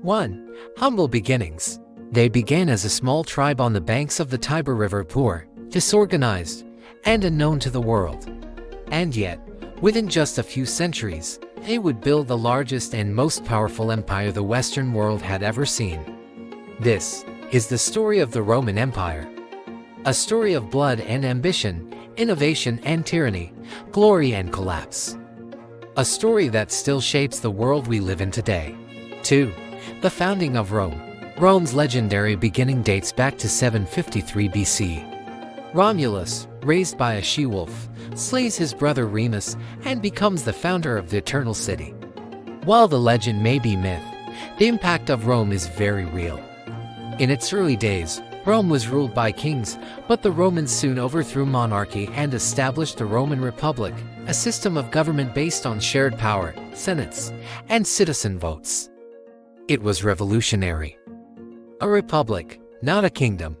1. Humble beginnings. They began as a small tribe on the banks of the Tiber River, poor, disorganized, and unknown to the world. And yet, within just a few centuries, they would build the largest and most powerful empire the Western world had ever seen. This is the story of the Roman Empire. A story of blood and ambition, innovation and tyranny, glory and collapse. A story that still shapes the world we live in today. 2. The founding of Rome. Rome's legendary beginning dates back to 753 BC. Romulus, raised by a she-wolf, slays his brother Remus and becomes the founder of the Eternal City. While the legend may be myth, the impact of Rome is very real. In its early days, Rome was ruled by kings, but the Romans soon overthrew monarchy and established the Roman Republic, a system of government based on shared power, senates, and citizen votes. It was revolutionary. A republic, not a kingdom.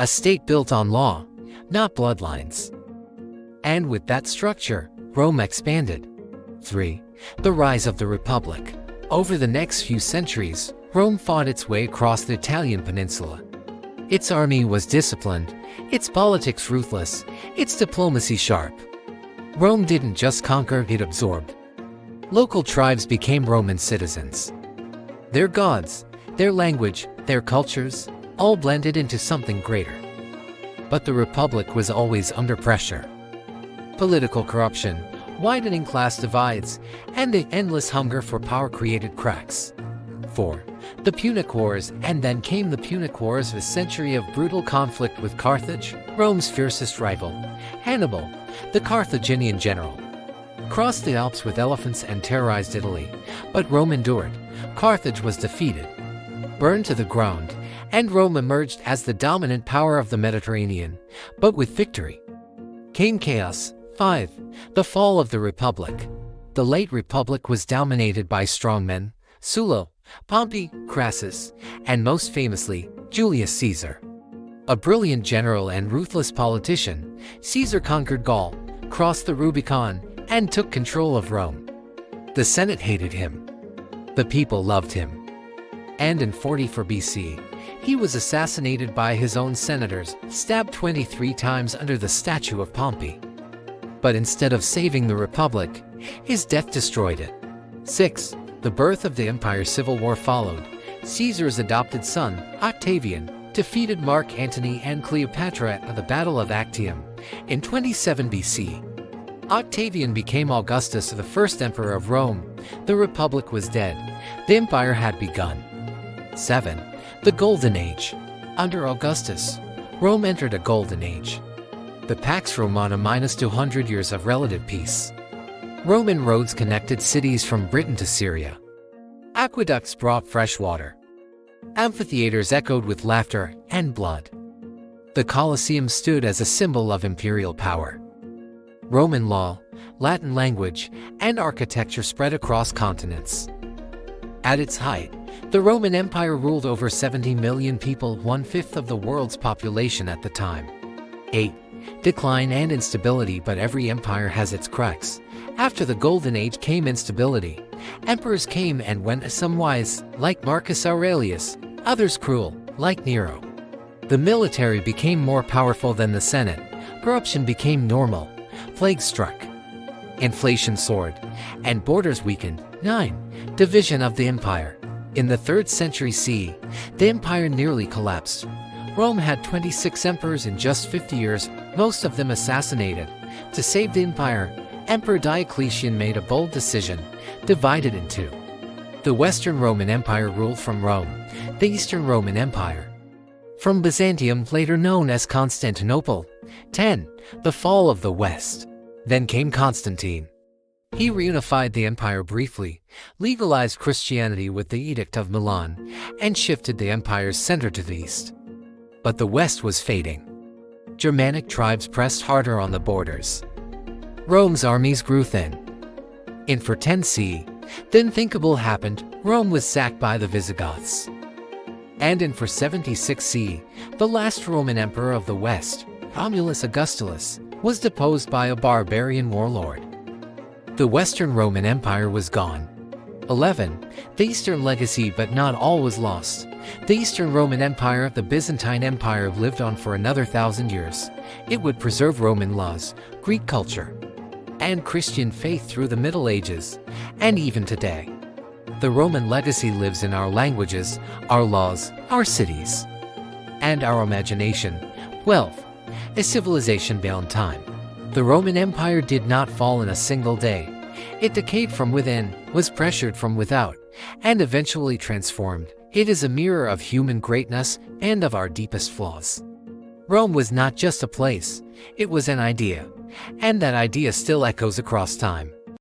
A state built on law, not bloodlines. And with that structure, Rome expanded. 3. The rise of the Republic. Over the next few centuries, Rome fought its way across the Italian peninsula. Its army was disciplined, its politics ruthless, its diplomacy sharp. Rome didn't just conquer, it absorbed. Local tribes became Roman citizens. Their gods, their language, their cultures, all blended into something greater. But the Republic was always under pressure. Political corruption, widening class divides, and the endless hunger for power created cracks. 4. The Punic Wars. And then came the Punic Wars, a century of brutal conflict with Carthage, Rome's fiercest rival. Hannibal, the Carthaginian general, crossed the Alps with elephants and terrorized Italy, but Rome endured. Carthage was defeated, burned to the ground, and Rome emerged as the dominant power of the Mediterranean. But with victory came chaos. 5. The fall of the Republic. The late Republic was dominated by strongmen, Sulla, Pompey, Crassus, and most famously, Julius Caesar. A brilliant general and ruthless politician, Caesar conquered Gaul, crossed the Rubicon, and took control of Rome. The Senate hated him. The people loved him. And in 44 BC, he was assassinated by his own senators, stabbed 23 times under the statue of Pompey. But instead of saving the Republic, his death destroyed it. 6. The birth of the Empire. Civil war followed. Caesar's adopted son, Octavian, defeated Mark Antony and Cleopatra at the Battle of Actium in 27 BC. Octavian became Augustus, the first emperor of Rome. The Republic was dead. The empire had begun. 7. The Golden Age. Under Augustus, Rome entered a golden age. The Pax Romana -200 years of relative peace. Roman roads connected cities from Britain to Syria. Aqueducts brought fresh water. Amphitheaters echoed with laughter and blood. The Colosseum stood as a symbol of imperial power. Roman law, Latin language, and architecture spread across continents. At its height, the Roman Empire ruled over 70 million people, 1/5 of the world's population at the time. 8. Decline and instability. But every empire has its cracks. After the Golden Age came instability. Emperors came and went, some wise, like Marcus Aurelius, others cruel, like Nero. The military became more powerful than the Senate. Corruption became normal. Plague struck. Inflation soared, and borders weakened. 9. Division of the empire. In the 3rd century CE, the empire nearly collapsed. Rome had 26 emperors in just 50 years, most of them assassinated. To save the empire, Emperor Diocletian made a bold decision, divided in two. The Western Roman Empire ruled from Rome, the Eastern Roman Empire from Byzantium, later known as Constantinople. 10. The fall of the West. Then came Constantine. He reunified the empire briefly, legalized Christianity with the Edict of Milan, and shifted the empire's center to the east. But the West was fading. Germanic tribes pressed harder on the borders. Rome's armies grew thin. In 410 CE, the unthinkable happened. Rome was sacked by the Visigoths. And in 476 CE, the last Roman emperor of the West, Romulus Augustulus, was deposed by a barbarian warlord. The Western Roman Empire was gone. 11. The Eastern legacy, but not all was lost. The Eastern Roman Empire, the Byzantine Empire, lived on for another 1,000 years. It would preserve Roman laws, Greek culture, and Christian faith through the Middle Ages, and even today. The Roman legacy lives in our languages, our laws, our cities, and our imagination. 12. A civilization beyond time. The Roman Empire did not fall in a single day. It decayed from within, was pressured from without, and eventually transformed. It is a mirror of human greatness and of our deepest flaws. Rome was not just a place, it was an idea, and that idea still echoes across time.